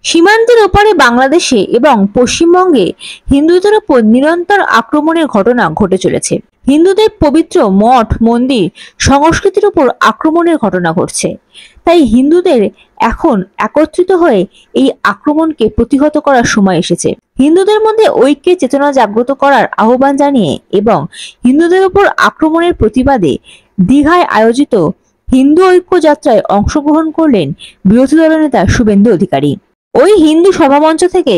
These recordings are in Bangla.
সীমান্তের ওপারে বাংলাদেশে এবং পশ্চিমবঙ্গে হিন্দুদের উপর নিরন্তর আক্রমণের ঘটনা ঘটে চলেছে। হিন্দুদের পবিত্র মঠ মন্দির সংস্কৃতির উপর আক্রমণের ঘটনা ঘটছে। তাই হিন্দুদের এখন একত্রিত হয়ে এই আক্রমণকে প্রতিহত করার সময় এসেছে। হিন্দুদের মধ্যে ঐক্যের চেতনা জাগ্রত করার আহ্বান জানিয়ে এবং হিন্দুদের উপর আক্রমণের প্রতিবাদে দীঘায় আয়োজিত হিন্দু ঐক্য যাত্রায় অংশগ্রহণ করলেন বিরোধী দলনেতা শুভেন্দু অধিকারী। ওই হিন্দু সভামঞ্চ থেকে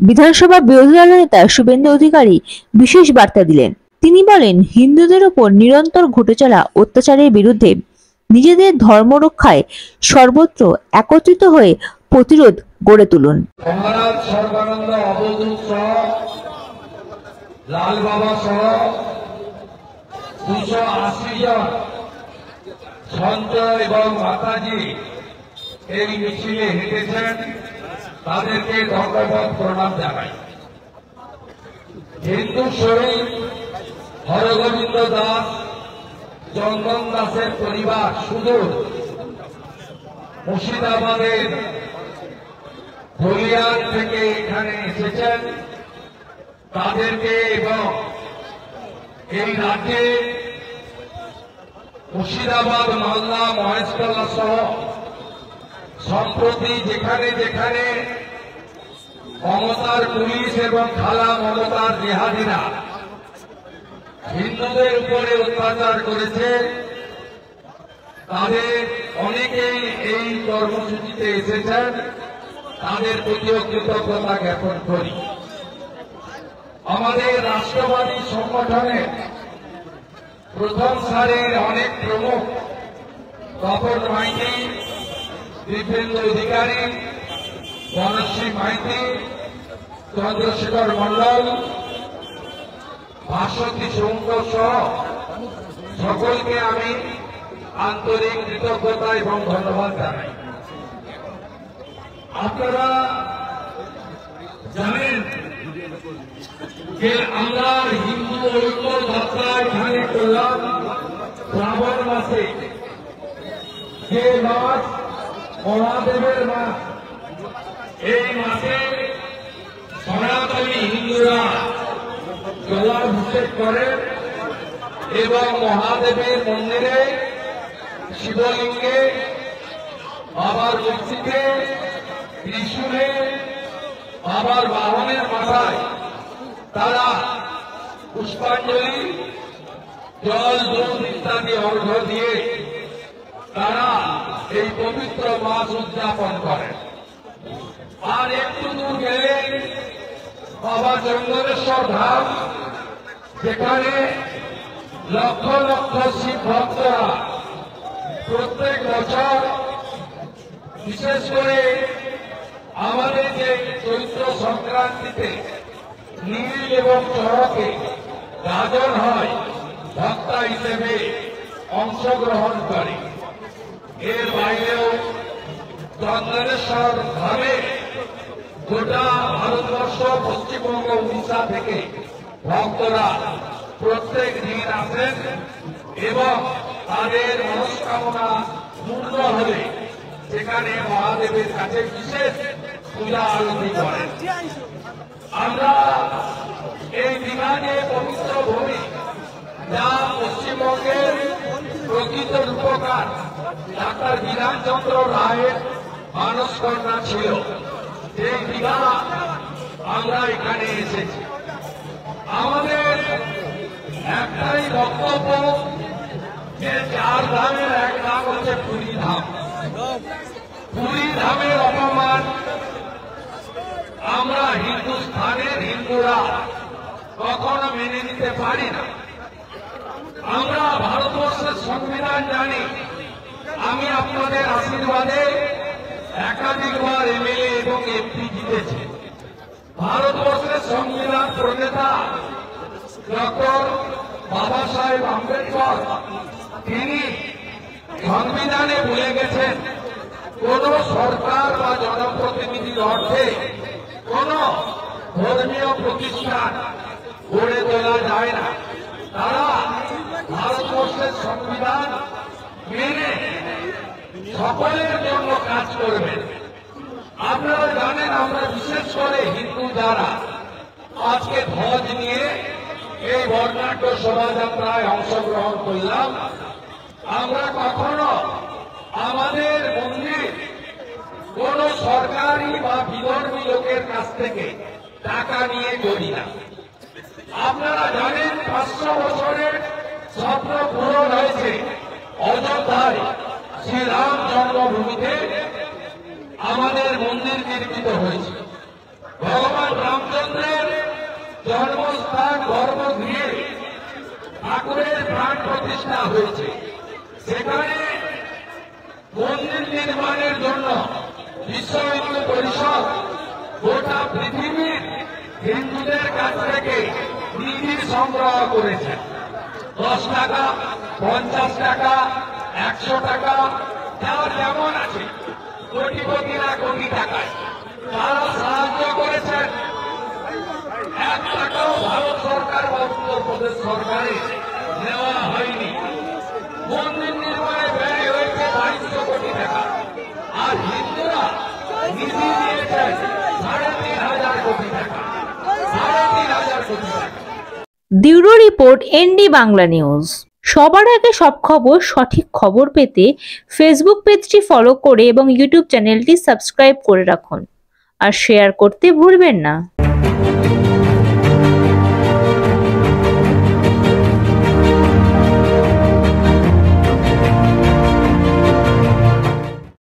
বিধানসভা বিরোধী দলনেতা শুভেন্দু অধিকারী বিশেষ বার্তা দিলেন। তিনি বলেন, হিন্দুদের উপর নিরন্তর ঘটে চলা অত্যাচারের বিরুদ্ধে নিজেদের ধর্ম রক্ষায় সর্বত্র একত্রিত হয়ে প্রতিরোধ গড়ে তুলুন। লাল বাবা সহ 280 জন সন্ত এবং মাতাজি এই মিছিলে হেঁটেছেন, তাদেরকে ধন্যবাদ প্রণাম জানাই। হিন্দু শহীদ হরগোবিন্দ দাস, চন্দন দাসের পরিবার সুদূর মুর্শিদাবাদের ধলিয়ান থেকে এখানে এসেছেন, তাদেরকে এবং এই রাজ্যে মুর্শিদাবাদ, মালদা, মহেশতলা সহ সম্প্রতি যেখানে যেখানে মমতার পুলিশ এবং খালা মমতার জেহাদিরা হিন্দুদের উপরে অত্যাচার করেছে, তাদের অনেকেই এই কর্মসূচিতে এসেছেন, তাদের প্রতিও কৃতজ্ঞতা জ্ঞাপন করি। আমাদের রাষ্ট্রবাদী সংগঠনের প্রথম সারির অনেক প্রমুখ তপন মাইতি, দীপেন্দ্র অধিকারী, বনশ্রী মাইতি, চন্দ্রশেখর মন্ডল, ভাস্বতী শঙ্কর সহ সকলকে আমি আন্তরিক কৃতজ্ঞতা এবং ধন্যবাদ জানাই। আপনারা জানেন যে আমরা হিন্দু ঐক্য যাত্রা এখানে করলাম শ্রাবণ মাসে, যে মাস মহাদেবের মাস। এই মাসে সনাতনী হিন্দুরা জলাভিষেক করেন এবং মহাদেবের মন্দিরে, শিবলিঙ্গে, বাবার মূর্তিতে, ত্রিশূলে, বাবার বাহনের মাথায় তারা পুষ্পাঞ্জলি, জল দুধ ইত্যাদি অর্ঘ্য দিয়ে তারা এই পবিত্র মাস উদযাপন করেন। আর একটু দূর গেলে বাবা চন্দনেশ্বর ধাম, যেখানে লক্ষ লক্ষ শিব ভক্তরা প্রত্যেক বছর, বিশেষ করে আমাদের যে চৈত্র সংক্রান্তিতে নীল এবং চড়কে গাজন হয়, ভক্তা হিসেবে অংশগ্রহণ করে। এর বাইরেও চন্দনেশ্বর ধামে গোটা ভারতবর্ষ, পশ্চিমবঙ্গ, উড়িষ্যা থেকে ভক্তরা প্রত্যেক দিন আসেন এবং তাদের মনস্কামনা পূর্ণ হলে সেখানে মহাদেবের কাছে বিশেষ পূজা আরতি করেন। আমরা এই দিনাজে পবিত্র ভূমি, যা পশ্চিমবঙ্গের প্রকৃত রূপকার ডাক্তার বিধানচন্দ্র রায়ের মানসকন্যা ছিল, সেই দীঘা আমরা এখানে এসেছি। আমাদের একটাই বক্তব্য যে 4 ধামের এক ধাম হচ্ছে পুরী ধাম। পুরী ধামের অপমান আমরা হিন্দুস্থানের হিন্দুরা কখনো মেনে নিতে পারি না। আমরা ভারতবর্ষের সংবিধান জানি। আমি আপনাদের আশীর্বাদে একাধিকবার এমএলএ এবং এমপি জিতেছি। ভারতবর্ষের সংবিধান প্রণেতা ডক্টর বাবা সাহেব আম্বেদকর, তিনি সংবিধানে বলে গেছেন, কোন সরকার বা জনপ্রতিনিধির অর্থে কোন ধর্মীয় প্রতিষ্ঠান গড়ে তোলা যায় না। তারা ভারতবর্ষের সংবিধান মেনে সকলের জন্য কাজ করবেন। আপনারা জানেন আমরা বিশেষ করে হিন্দু যারা আজকে ধ্বজ নিয়ে এই বর্ণাঢ্য শোভাযাত্রায় অংশগ্রহণ করলাম, আমরা কখনো আমাদের মন্দির কোন সরকারি বা বিধর্মী লোকের কাছ থেকে টাকা নিয়ে করি না। আপনারা জানেন 500 বছরের স্বপ্ন পূরণ হয়েছে। অযোধ্যায় শ্রীরাম জন্মভূমিতে আমাদের মন্দির নির্মিত হয়েছে। ভগবান রামচন্দ্রের জন্মস্থান গর্ভগৃহে ঠাকুরের প্রাণ প্রতিষ্ঠা হয়েছে। সেখানে মন্দির নির্মাণের জন্য বিশ্ব হিন্দু পরিষদ গোটা পৃথিবীর হিন্দুদের কাছ থেকে নিধি সংগ্রহ করেছে। 10 টাকা, 50 টাকা, 100 টাকা, যার যেমন আছে, কোটিপতিরা কোটি টাকায় তারা সাহায্য করেছেন। 1 টাকাও ভারত সরকার বা উত্তরপ্রদেশ সরকারে নেওয়া হয়নি। মন্দির নির্মাণে ব্যয় হয়েছে 2200 কোটি টাকা, আর হিন্দুরা নিধি দিয়েছেন 3500 কোটি টাকা। 3500 কোটি টাকা। Bureau report, ND Bangla News. সবার আগে সব খবর, সঠিক খবর পেতে ফেসবুক পেজটি ফলো করে এবং ইউটিউব চ্যানেলটি সাবস্ক্রাইব করে রাখুন আর শেয়ার করতে ভুলবেন না।